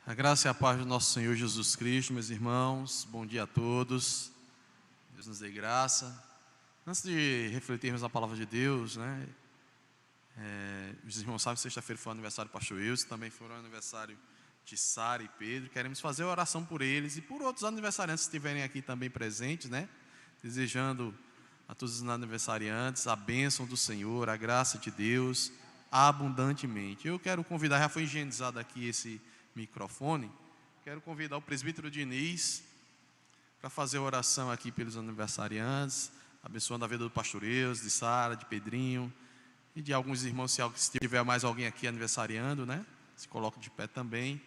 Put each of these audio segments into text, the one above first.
A graça e a paz do nosso Senhor Jesus Cristo, meus irmãos, bom dia a todos. Deus nos dê graça. Antes de refletirmos na palavra de Deus, os irmãos sabem que sexta-feira foi o aniversário do pastor Wilson, também foi o aniversário de Sara e Pedro. Queremos fazer oração por eles e por outros aniversariantes que estiverem aqui também presentes, desejando a todos os aniversariantes a bênção do Senhor, a graça de Deus abundantemente. Eu quero convidar, já foi higienizado aqui esse microfone, quero convidar o presbítero Diniz para fazer a oração aqui pelos aniversariantes, abençoando a vida do pastor Eus, de Sara, de Pedrinho e de alguns irmãos, se tiver mais alguém aqui aniversariando, se coloca de pé também,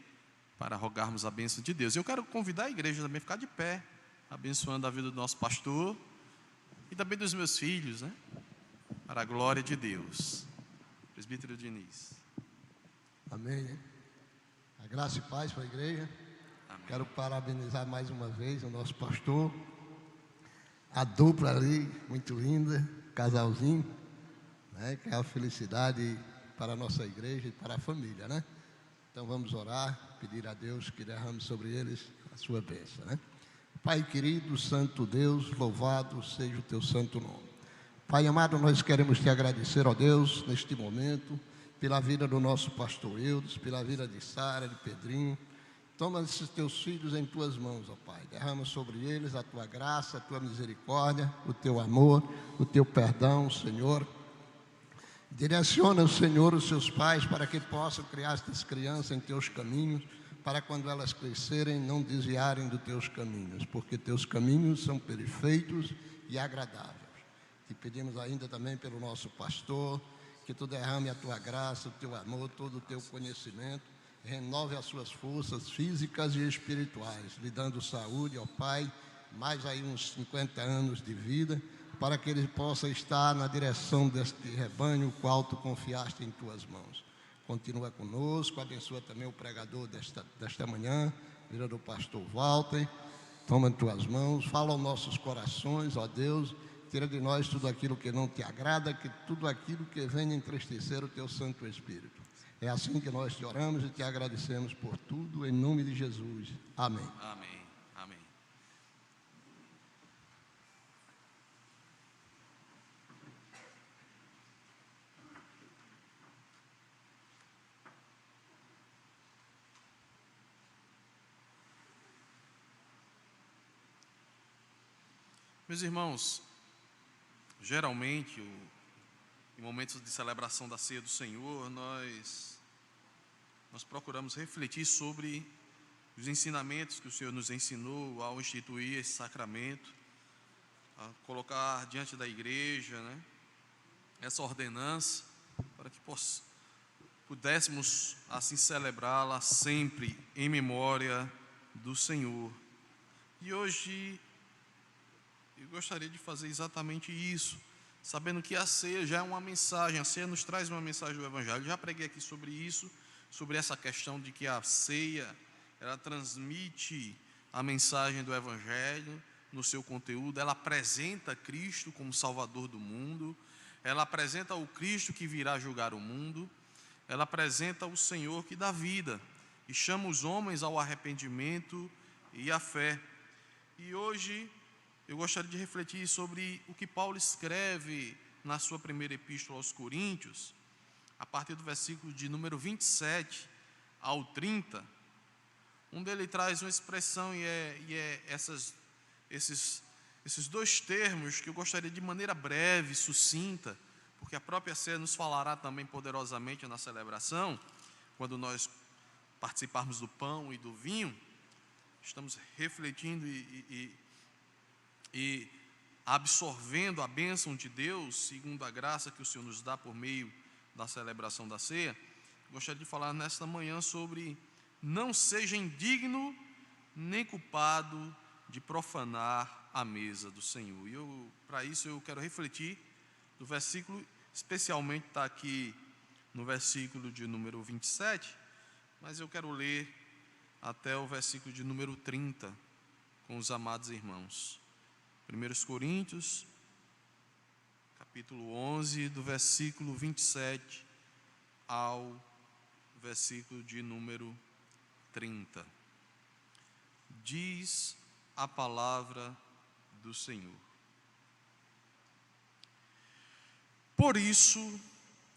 para rogarmos a bênção de Deus. Eu quero convidar a igreja também a ficar de pé, abençoando a vida do nosso pastor e também dos meus filhos, para a glória de Deus. Presbítero Diniz. Amém. A graça e paz para a igreja. Amém. Quero parabenizar mais uma vez o nosso pastor, a dupla ali, muito linda, casalzinho, que é a felicidade para a nossa igreja e para a família, Então vamos orar, pedir a Deus que derrame sobre eles a sua bênção, Pai querido, santo Deus, louvado seja o teu santo nome. Pai amado, nós queremos te agradecer, ó Deus, neste momento, pela vida do nosso pastor Eudes, pela vida de Sara, de Pedrinho. Toma esses teus filhos em tuas mãos, ó Pai. Derrama sobre eles a tua graça, a tua misericórdia, o teu amor, o teu perdão, Senhor. Direciona, Senhor, os seus pais para que possam criar estas crianças em teus caminhos, para quando elas crescerem não desviarem dos teus caminhos, porque teus caminhos são perfeitos e agradáveis. Te pedimos ainda também pelo nosso pastor, que tu derrame a tua graça, o teu amor, todo o teu conhecimento, renove as suas forças físicas e espirituais, lhe dando saúde, ó Pai, mais aí uns 50 anos de vida, para que ele possa estar na direção deste rebanho, o qual tu confiaste em tuas mãos. Continua conosco, abençoa também o pregador desta manhã, vida do pastor Walter, toma em tuas mãos, fala aos nossos corações, ó Deus. Tira de nós tudo aquilo que não te agrada, que tudo aquilo que venha entristecer o teu Santo Espírito. É assim que nós te oramos e te agradecemos por tudo, em nome de Jesus. Amém. Amém. Amém. Meus irmãos, geralmente, em momentos de celebração da ceia do Senhor, nós procuramos refletir sobre os ensinamentos que o Senhor nos ensinou ao instituir esse sacramento, a colocar diante da igreja, essa ordenança, para que pudéssemos assim celebrá-la sempre em memória do Senhor. E hoje eu gostaria de fazer exatamente isso, sabendo que a ceia já é uma mensagem, a ceia nos traz uma mensagem do Evangelho. Eu já preguei aqui sobre isso, sobre essa questão de que a ceia, ela transmite a mensagem do Evangelho no seu conteúdo, ela apresenta Cristo como Salvador do mundo, ela apresenta o Cristo que virá julgar o mundo, ela apresenta o Senhor que dá vida e chama os homens ao arrependimento e à fé. E hoje eu gostaria de refletir sobre o que Paulo escreve na sua primeira epístola aos Coríntios, a partir do versículo de número 27 ao 30, onde ele traz uma expressão e esses dois termos que eu gostaria de maneira breve, sucinta, porque a própria ceia nos falará também poderosamente na celebração, quando nós participarmos do pão e do vinho, estamos refletindo e absorvendo a bênção de Deus, segundo a graça que o Senhor nos dá por meio da celebração da ceia. Gostaria de falar nesta manhã sobre não seja indigno nem culpado de profanar a mesa do Senhor. E para isso eu quero refletir do versículo, especialmente está aqui no versículo de número 27, mas eu quero ler até o versículo de número 30 com os amados irmãos. 1 Coríntios, capítulo 11, do versículo 27 ao versículo de número 30. Diz a palavra do Senhor. Por isso,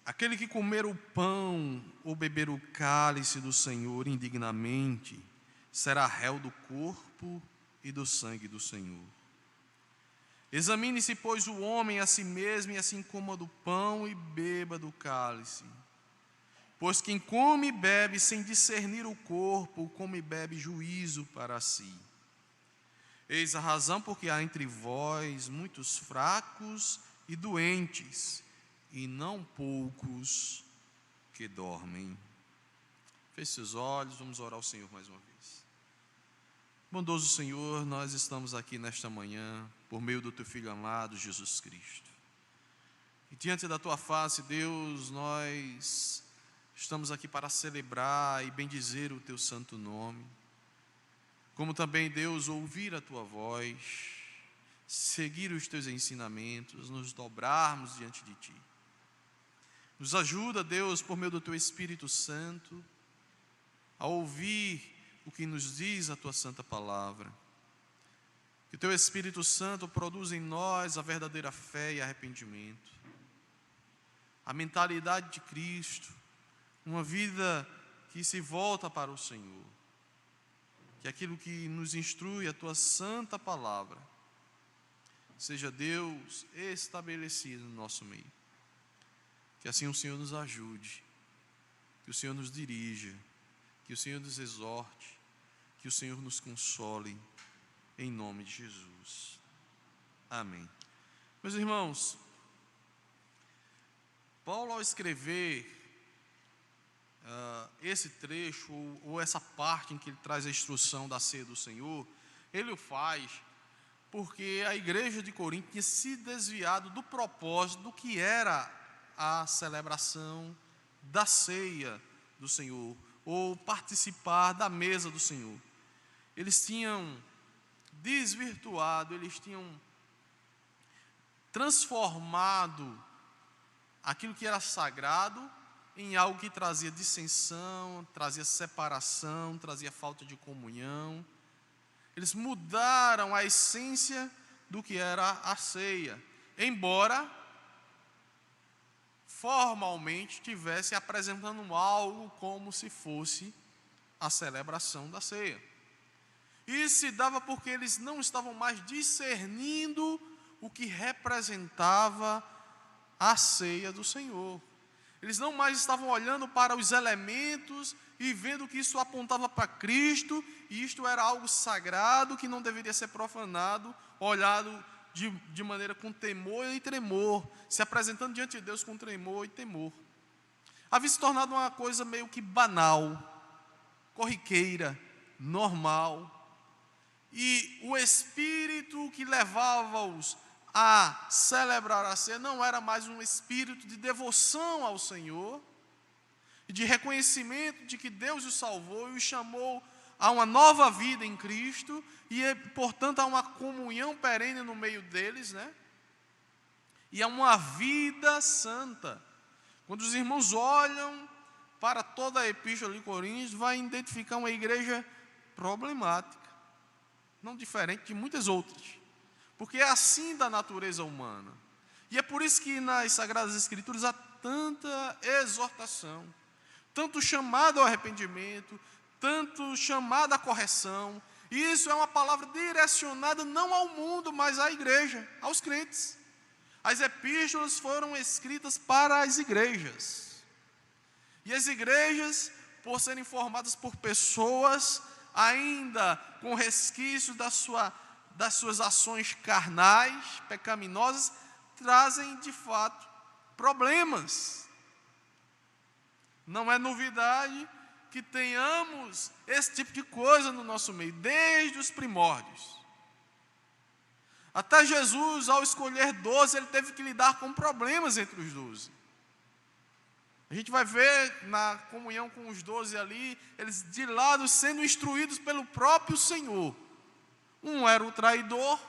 aquele que comer o pão ou beber o cálice do Senhor indignamente, será réu do corpo e do sangue do Senhor. Examine-se, pois, o homem a si mesmo, e assim coma do pão e beba do cálice. Pois quem come e bebe sem discernir o corpo, come e bebe juízo para si. Eis a razão porque há entre vós muitos fracos e doentes, e não poucos que dormem. Feche seus olhos, vamos orar ao Senhor mais uma vez. Bondoso Senhor, nós estamos aqui nesta manhã, por meio do Teu Filho amado, Jesus Cristo. E diante da Tua face, Deus, nós estamos aqui para celebrar e bendizer o Teu santo nome. Como também, Deus, ouvir a Tua voz, seguir os Teus ensinamentos, nos dobrarmos diante de Ti. Nos ajuda, Deus, por meio do Teu Espírito Santo, a ouvir o que nos diz a Tua santa palavra. Que o Teu Espírito Santo produza em nós a verdadeira fé e arrependimento, a mentalidade de Cristo, uma vida que se volta para o Senhor. Que aquilo que nos instrui a Tua santa palavra seja, Deus, estabelecido no nosso meio. Que assim o Senhor nos ajude, que o Senhor nos dirija, que o Senhor nos exorte, que o Senhor nos console, em nome de Jesus. Amém. Meus irmãos, Paulo, ao escrever esse trecho, ou essa parte em que ele traz a instrução da ceia do Senhor, ele o faz porque a igreja de Corinto tinha se desviado do propósito do que era a celebração da ceia do Senhor, ou participar da mesa do Senhor. Eles tinham desvirtuado, eles tinham transformado aquilo que era sagrado em algo que trazia dissensão, trazia separação, trazia falta de comunhão. Eles mudaram a essência do que era a ceia, embora formalmente estivesse apresentando algo como se fosse a celebração da ceia. Isso se dava porque eles não estavam mais discernindo o que representava a ceia do Senhor. Eles não mais estavam olhando para os elementos e vendo que isso apontava para Cristo, e isto era algo sagrado que não deveria ser profanado, olhado de maneira com temor e tremor, se apresentando diante de Deus com tremor e temor. Havia se tornado uma coisa meio que banal, corriqueira, normal. E o espírito que levava-os a celebrar a ceia não era mais um espírito de devoção ao Senhor, e de reconhecimento de que Deus os salvou e os chamou a uma nova vida em Cristo, e portanto a uma comunhão perene no meio deles, né? E a uma vida santa. Quando os irmãos olham para toda a epístola de Coríntios, vai identificar uma igreja problemática, não diferente de muitas outras, porque é assim da natureza humana. E é por isso que nas Sagradas Escrituras há tanta exortação, tanto chamado ao arrependimento, tanto chamado à correção. E isso é uma palavra direcionada não ao mundo, mas à igreja, aos crentes. As epístolas foram escritas para as igrejas. E as igrejas, por serem formadas por pessoas ainda com resquícios das suas ações carnais, pecaminosas, trazem de fato problemas. Não é novidade que tenhamos esse tipo de coisa no nosso meio, desde os primórdios. Até Jesus, ao escolher 12, ele teve que lidar com problemas entre os 12. A gente vai ver na comunhão com os 12 ali, eles de lado sendo instruídos pelo próprio Senhor. Um era o traidor,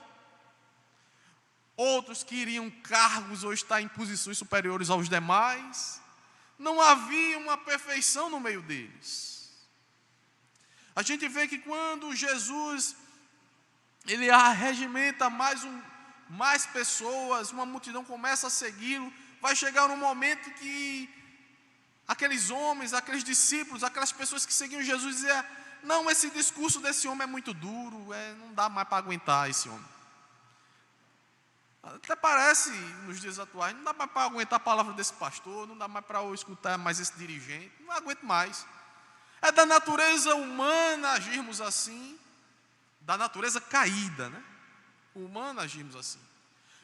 outros queriam cargos ou estar em posições superiores aos demais. Não havia uma perfeição no meio deles. A gente vê que quando Jesus ele arregimenta mais pessoas, uma multidão começa a segui-lo, vai chegar um momento que aqueles homens, aqueles discípulos, aquelas pessoas que seguiam Jesus diziam: não, esse discurso desse homem é muito duro, não dá mais para aguentar esse homem. Até parece nos dias atuais, não dá mais para aguentar a palavra desse pastor, não dá mais para eu escutar mais esse dirigente, não aguento mais. É da natureza humana agirmos assim, da natureza caída, né? Humana agirmos assim.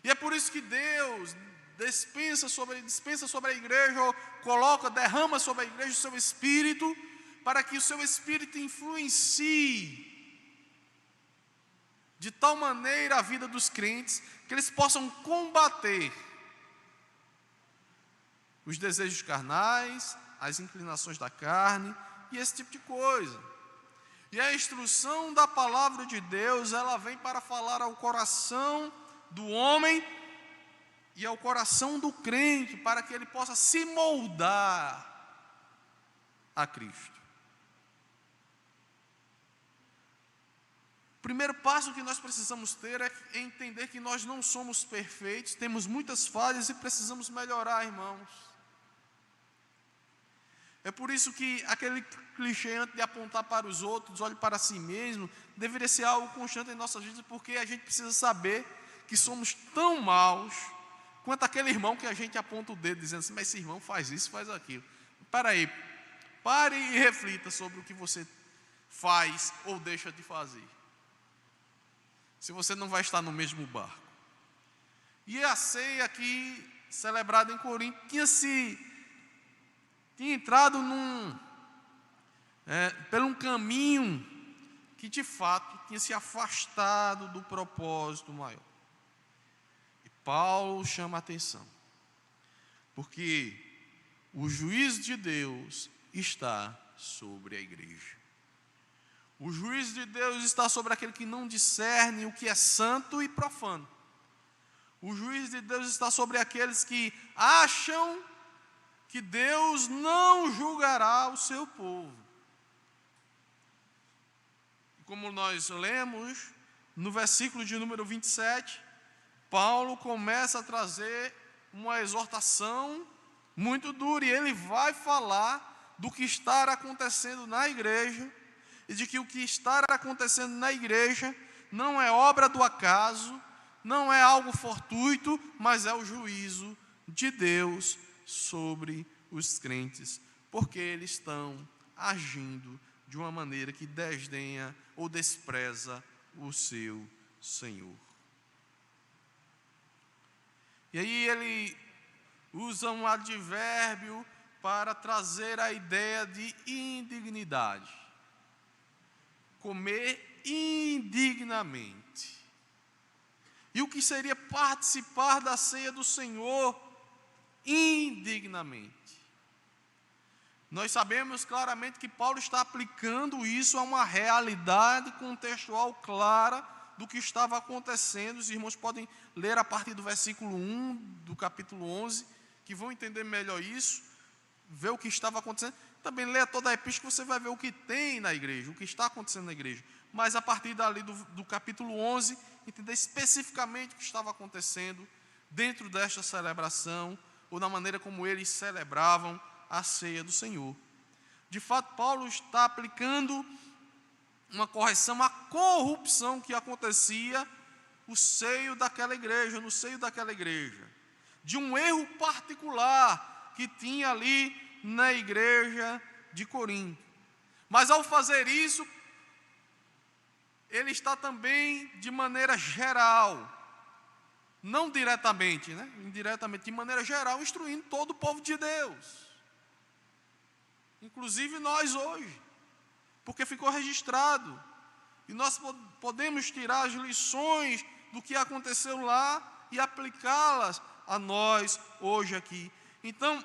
E é por isso que Deus dispensa sobre a igreja, ou derrama sobre a igreja o seu Espírito, para que o seu Espírito influencie de tal maneira a vida dos crentes, que eles possam combater os desejos carnais, as inclinações da carne e esse tipo de coisa. E a instrução da palavra de Deus, ela vem para falar ao coração do homem e ao coração do crente, para que ele possa se moldar a Cristo. O primeiro passo que nós precisamos ter é entender que nós não somos perfeitos, temos muitas falhas e precisamos melhorar, irmãos. É por isso que aquele clichê antes de apontar para os outros, olhe para si mesmo, deveria ser algo constante em nossas vidas, porque a gente precisa saber que somos tão maus quanto aquele irmão que a gente aponta o dedo dizendo assim: mas esse irmão faz isso, faz aquilo. Espera aí, pare e reflita sobre o que você faz ou deixa de fazer, se você não vai estar no mesmo barco. E a ceia aqui, celebrada em Corinto, tinha entrado por um caminho que de fato tinha se afastado do propósito maior. E Paulo chama a atenção, porque o juízo de Deus está sobre a igreja. O juízo de Deus está sobre aquele que não discerne o que é santo e profano. O juízo de Deus está sobre aqueles que acham que Deus não julgará o seu povo. Como nós lemos no versículo de número 27, Paulo começa a trazer uma exortação muito dura, e ele vai falar do que está acontecendo na igreja, e de que o que está acontecendo na igreja não é obra do acaso, não é algo fortuito, mas é o juízo de Deus sobre os crentes, porque eles estão agindo de uma maneira que desdenha ou despreza o seu Senhor. E aí ele usa um advérbio para trazer a ideia de indignidade. Comer indignamente. E o que seria participar da ceia do Senhor indignamente? Nós sabemos claramente que Paulo está aplicando isso a uma realidade contextual clara do que estava acontecendo. Os irmãos podem ler a partir do versículo 1 do capítulo 11, que vão entender melhor isso, ver o que estava acontecendo. Também leia toda a epístola, você vai ver o que tem na igreja, o que está acontecendo na igreja. Mas a partir dali do capítulo 11, entender especificamente o que estava acontecendo dentro desta celebração, ou na maneira como eles celebravam a ceia do Senhor. De fato, Paulo está aplicando uma correção à corrupção que acontecia no seio daquela igreja, de um erro particular que tinha ali na igreja de Corinto. Mas ao fazer isso, ele está também de maneira geral, não diretamente, indiretamente, de maneira geral, instruindo todo o povo de Deus, inclusive nós hoje, porque ficou registrado, e nós podemos tirar as lições do que aconteceu lá e aplicá-las a nós hoje aqui. Então,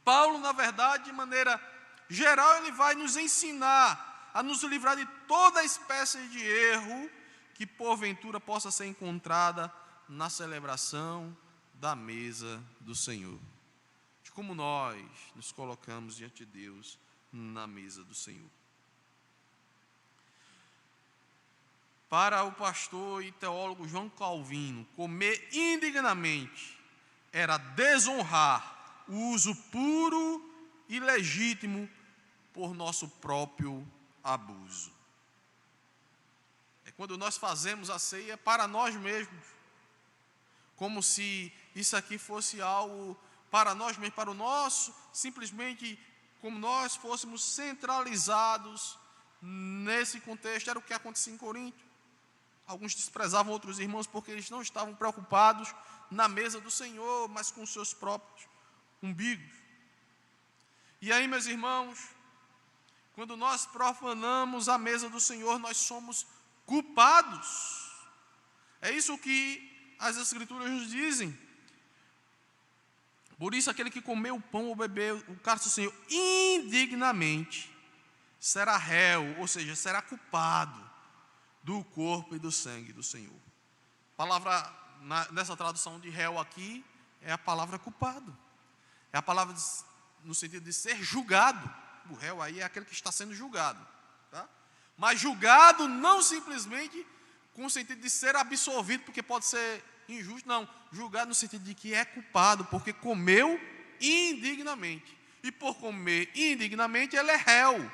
Paulo, na verdade, de maneira geral, ele vai nos ensinar a nos livrar de toda espécie de erro que porventura possa ser encontrada na celebração da mesa do Senhor, de como nós nos colocamos diante de Deus na mesa do Senhor. Para o pastor e teólogo João Calvino, comer indignamente era desonrar o uso puro e legítimo por nosso próprio abuso. É quando nós fazemos a ceia para nós mesmos, como se isso aqui fosse algo para nós mesmos, para o nosso, simplesmente como nós fôssemos centralizados nesse contexto. Era o que acontecia em Corinto. Alguns desprezavam outros irmãos porque eles não estavam preocupados na mesa do Senhor, mas com seus próprios umbigos. E aí, meus irmãos, quando nós profanamos a mesa do Senhor, nós somos culpados. É isso que as Escrituras nos dizem. Por isso, aquele que comer o pão ou beber o cálice do Senhor indignamente será réu, ou seja, será culpado do corpo e do sangue do Senhor. A palavra, nessa tradução de réu aqui, é a palavra culpado. É a palavra no sentido de ser julgado. O réu aí é aquele que está sendo julgado. Tá? Mas julgado não simplesmente com o sentido de ser absolvido, porque pode ser injusto, não. Julgado no sentido de que é culpado, porque comeu indignamente. E por comer indignamente, ele é réu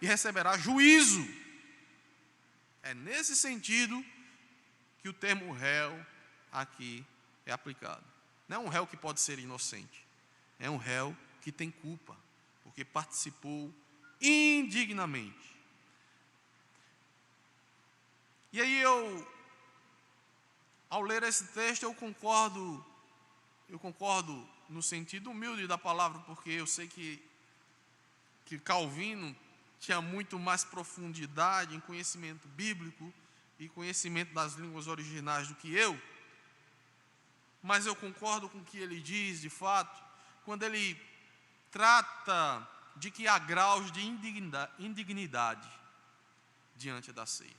e receberá juízo. É nesse sentido que o termo réu aqui é aplicado. Não é um réu que pode ser inocente, é um réu que tem culpa, porque participou indignamente. E aí ao ler esse texto, eu concordo no sentido humilde da palavra, porque eu sei que Calvino tinha muito mais profundidade em conhecimento bíblico e conhecimento das línguas originais do que eu. Mas eu concordo com o que ele diz, de fato, quando ele trata de que há graus de indignidade diante da ceia.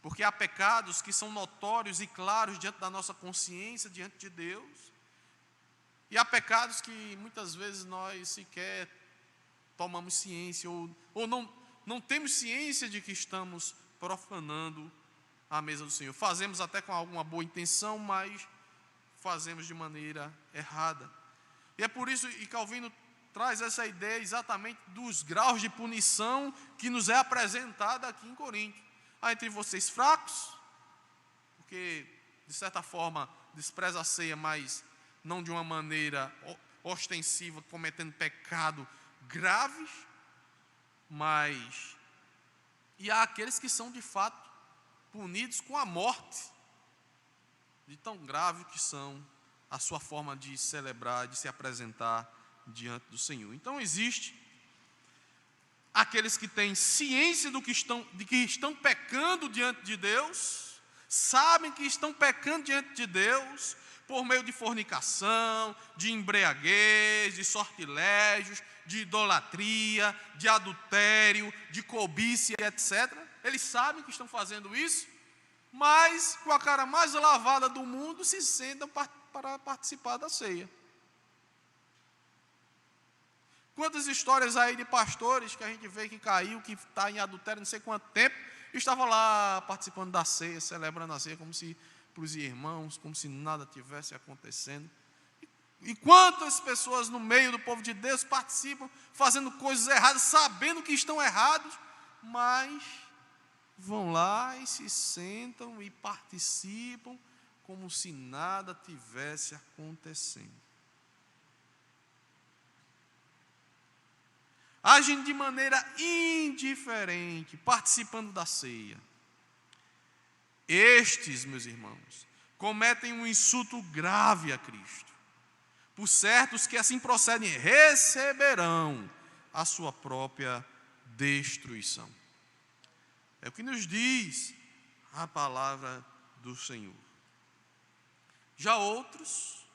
Porque há pecados que são notórios e claros diante da nossa consciência, diante de Deus, e há pecados que muitas vezes nós sequer tomamos ciência, ou não temos ciência de que estamos profanando a mesa do Senhor. Fazemos até com alguma boa intenção, mas fazemos de maneira errada. E é por isso que Calvino traz essa ideia exatamente dos graus de punição que nos é apresentada aqui em Corinto. Há entre vocês fracos, porque de certa forma despreza a ceia, mas não de uma maneira ostensiva, cometendo pecado graves, e há aqueles que são de fato punidos com a morte, de tão grave que são a sua forma de celebrar, de se apresentar diante do Senhor. Então existe aqueles que têm ciência de que estão pecando diante de Deus, sabem que estão pecando diante de Deus por meio de fornicação, de embriaguez, de sortilégios, de idolatria, de adultério, de cobiça, etc. Eles sabem que estão fazendo isso, mas com a cara mais lavada do mundo se sentam para participar da ceia. Quantas histórias aí de pastores que a gente vê que caiu, que está em adultério não sei quanto tempo, estava lá participando da ceia, celebrando a ceia como se para os irmãos, como se nada tivesse acontecendo. E quantas pessoas no meio do povo de Deus participam, fazendo coisas erradas, sabendo que estão errados, mas vão lá e se sentam e participam como se nada tivesse acontecendo. Agem de maneira indiferente, participando da ceia. Estes, meus irmãos, cometem um insulto grave a Cristo. Por certo, os que assim procedem receberão a sua própria destruição. É o que nos diz a palavra do Senhor. Já outros,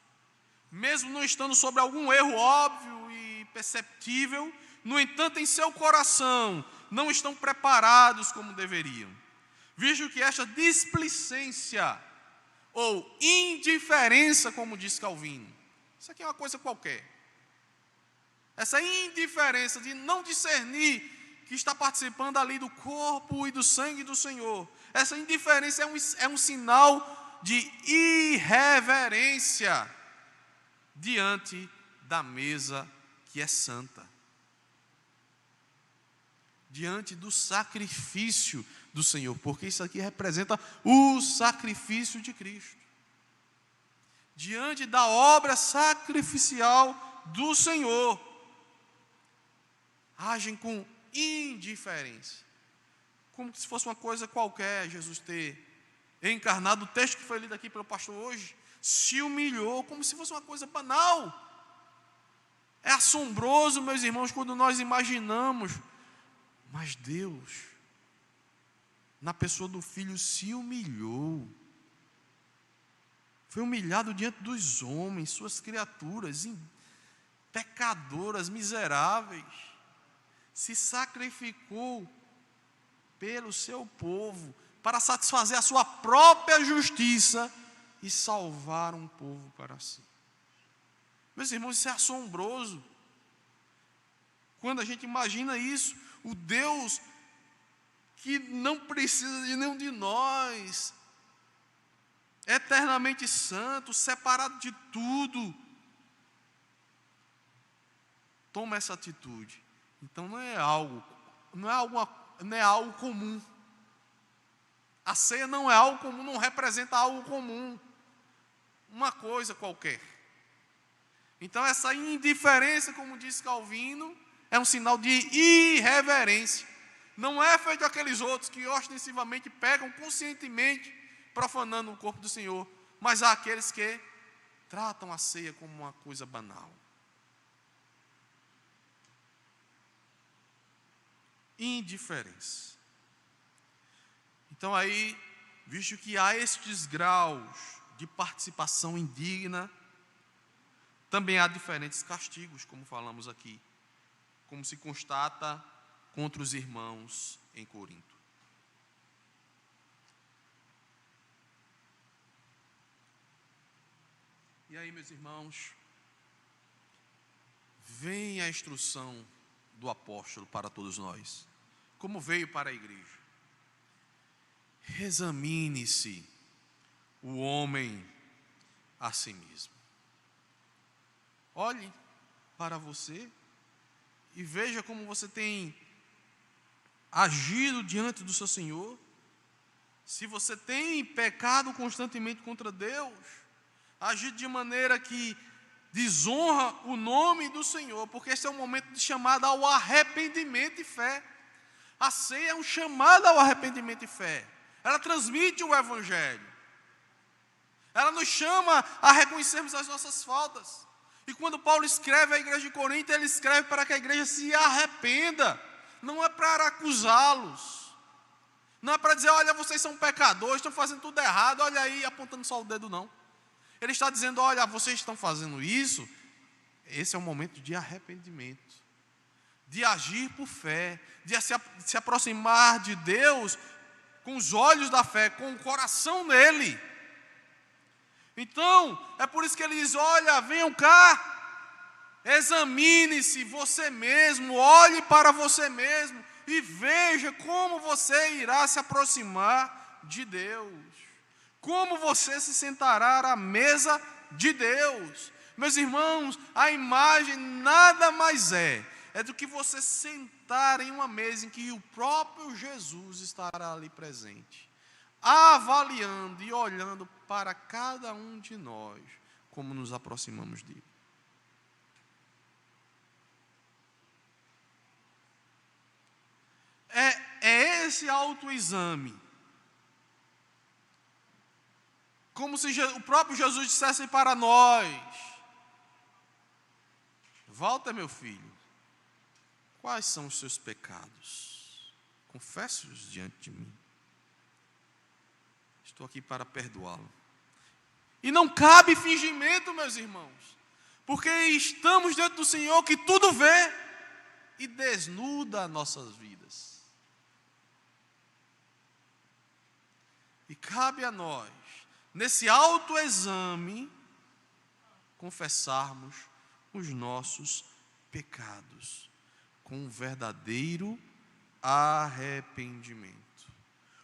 mesmo não estando sobre algum erro óbvio e perceptível, no entanto, em seu coração, não estão preparados como deveriam. Visto que esta displicência ou indiferença, como diz Calvino, isso aqui é uma coisa qualquer. Essa indiferença de não discernir que está participando ali do corpo e do sangue do Senhor. Essa indiferença é um sinal de irreverência diante da mesa que é santa, diante do sacrifício do Senhor, porque isso aqui representa o sacrifício de Cristo, diante da obra sacrificial do Senhor, agem com indiferença, como se fosse uma coisa qualquer. Jesus ter encarnado, o texto que foi lido aqui pelo pastor hoje, se humilhou como se fosse uma coisa banal. É assombroso, meus irmãos, quando nós imaginamos, mas Deus, na pessoa do Filho, se humilhou, foi humilhado diante dos homens, suas criaturas, pecadoras, miseráveis, se sacrificou pelo seu povo, para satisfazer a sua própria justiça e salvar um povo para si. Meus irmãos, isso é assombroso. Quando a gente imagina isso, o Deus que não precisa de nenhum de nós, eternamente santo, separado de tudo, toma essa atitude. Então não é algo comum. A ceia não é algo comum, não representa algo comum, uma coisa qualquer. Então essa indiferença, como disse Calvino, é um sinal de irreverência. Não é feito aqueles outros que ostensivamente pegam conscientemente, profanando o corpo do Senhor, mas há aqueles que tratam a ceia como uma coisa banal. Indiferença. Então aí, visto que há estes graus de participação indigna, também há diferentes castigos, como falamos aqui, como se constata contra os irmãos em Corinto. E aí, meus irmãos, vem a instrução do apóstolo para todos nós, como veio para a igreja. Examine-se o homem a si mesmo. Olhe para você e veja como você tem agido diante do seu Senhor. Se você tem pecado constantemente contra Deus, agido de maneira que desonra o nome do Senhor, porque esse é um momento de chamada ao arrependimento e fé. A ceia é um chamado ao arrependimento e fé. Ela transmite o Evangelho. Ela nos chama a reconhecermos as nossas faltas. E quando Paulo escreve à igreja de Corinto, ele escreve para que a igreja se arrependa. Não é para acusá-los. Não é para dizer, olha, vocês são pecadores, estão fazendo tudo errado, olha aí, apontando só o dedo, não. Ele está dizendo, olha, vocês estão fazendo isso. Esse é um momento de arrependimento, de agir por fé, de se aproximar de Deus com os olhos da fé, com o coração nele. Então, é por isso que ele diz, olha, venham cá, examine-se você mesmo, olhe para você mesmo e veja como você irá se aproximar de Deus, como você se sentará à mesa de Deus. Meus irmãos, a imagem nada mais é do que você sentar em uma mesa em que o próprio Jesus estará ali presente, avaliando e olhando para cada um de nós, como nos aproximamos dele. É esse autoexame, como se o próprio Jesus dissesse para nós, Walter, meu filho, quais são os seus pecados? Confesse-os diante de mim. Estou aqui para perdoá-lo. E não cabe fingimento, meus irmãos, porque estamos diante do Senhor que tudo vê e desnuda nossas vidas. E cabe a nós, nesse autoexame, confessarmos os nossos pecados com um verdadeiro arrependimento.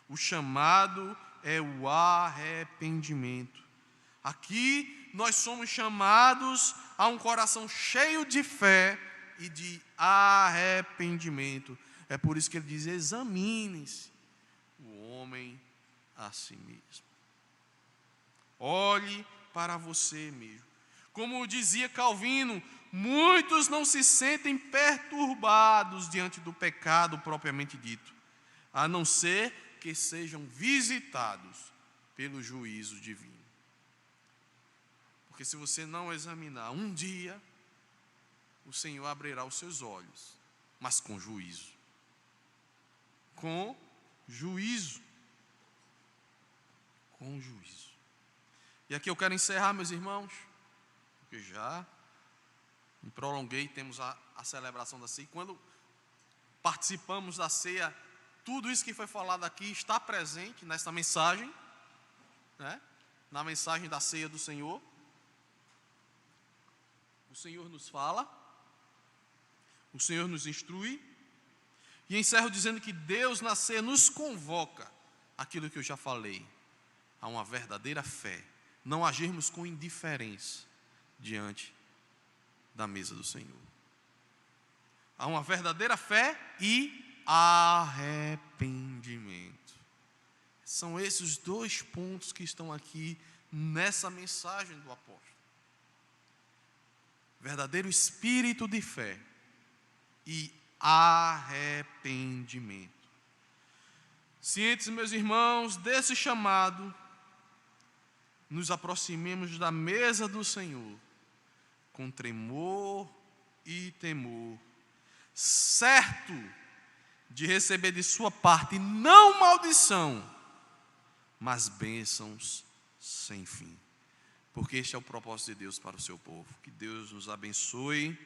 O chamado é o arrependimento. Aqui nós somos chamados a um coração cheio de fé e de arrependimento. É por isso que ele diz: examine-se o homem a si mesmo. Olhe para você mesmo. Como dizia Calvino, muitos não se sentem perturbados diante do pecado propriamente dito, a não ser que sejam visitados pelo juízo divino. Porque se você não examinar, um dia o Senhor abrirá os seus olhos, mas com juízo. Com juízo. Com juízo. E aqui eu quero encerrar, meus irmãos, porque já me prolonguei, temos a celebração da ceia. E quando participamos da ceia, tudo isso que foi falado aqui está presente nesta mensagem, né? Na mensagem da ceia do Senhor. O Senhor nos fala, o Senhor nos instrui, e encerro dizendo que Deus na ceia nos convoca, aquilo que eu já falei, a uma verdadeira fé, não agirmos com indiferença diante da mesa do Senhor. Há uma verdadeira fé e arrependimento. São esses os dois pontos que estão aqui nessa mensagem do apóstolo. Verdadeiro espírito de fé e arrependimento. Cientes, meus irmãos, desse chamado, nos aproximemos da mesa do Senhor com tremor e temor, certo de receber de sua parte não maldição, mas bênçãos sem fim. Porque este é o propósito de Deus para o seu povo. Que Deus nos abençoe,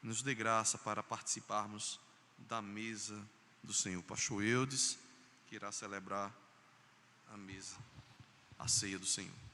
nos dê graça para participarmos da mesa do Senhor. Pastor Eudes, que irá celebrar a mesa, a ceia do Senhor.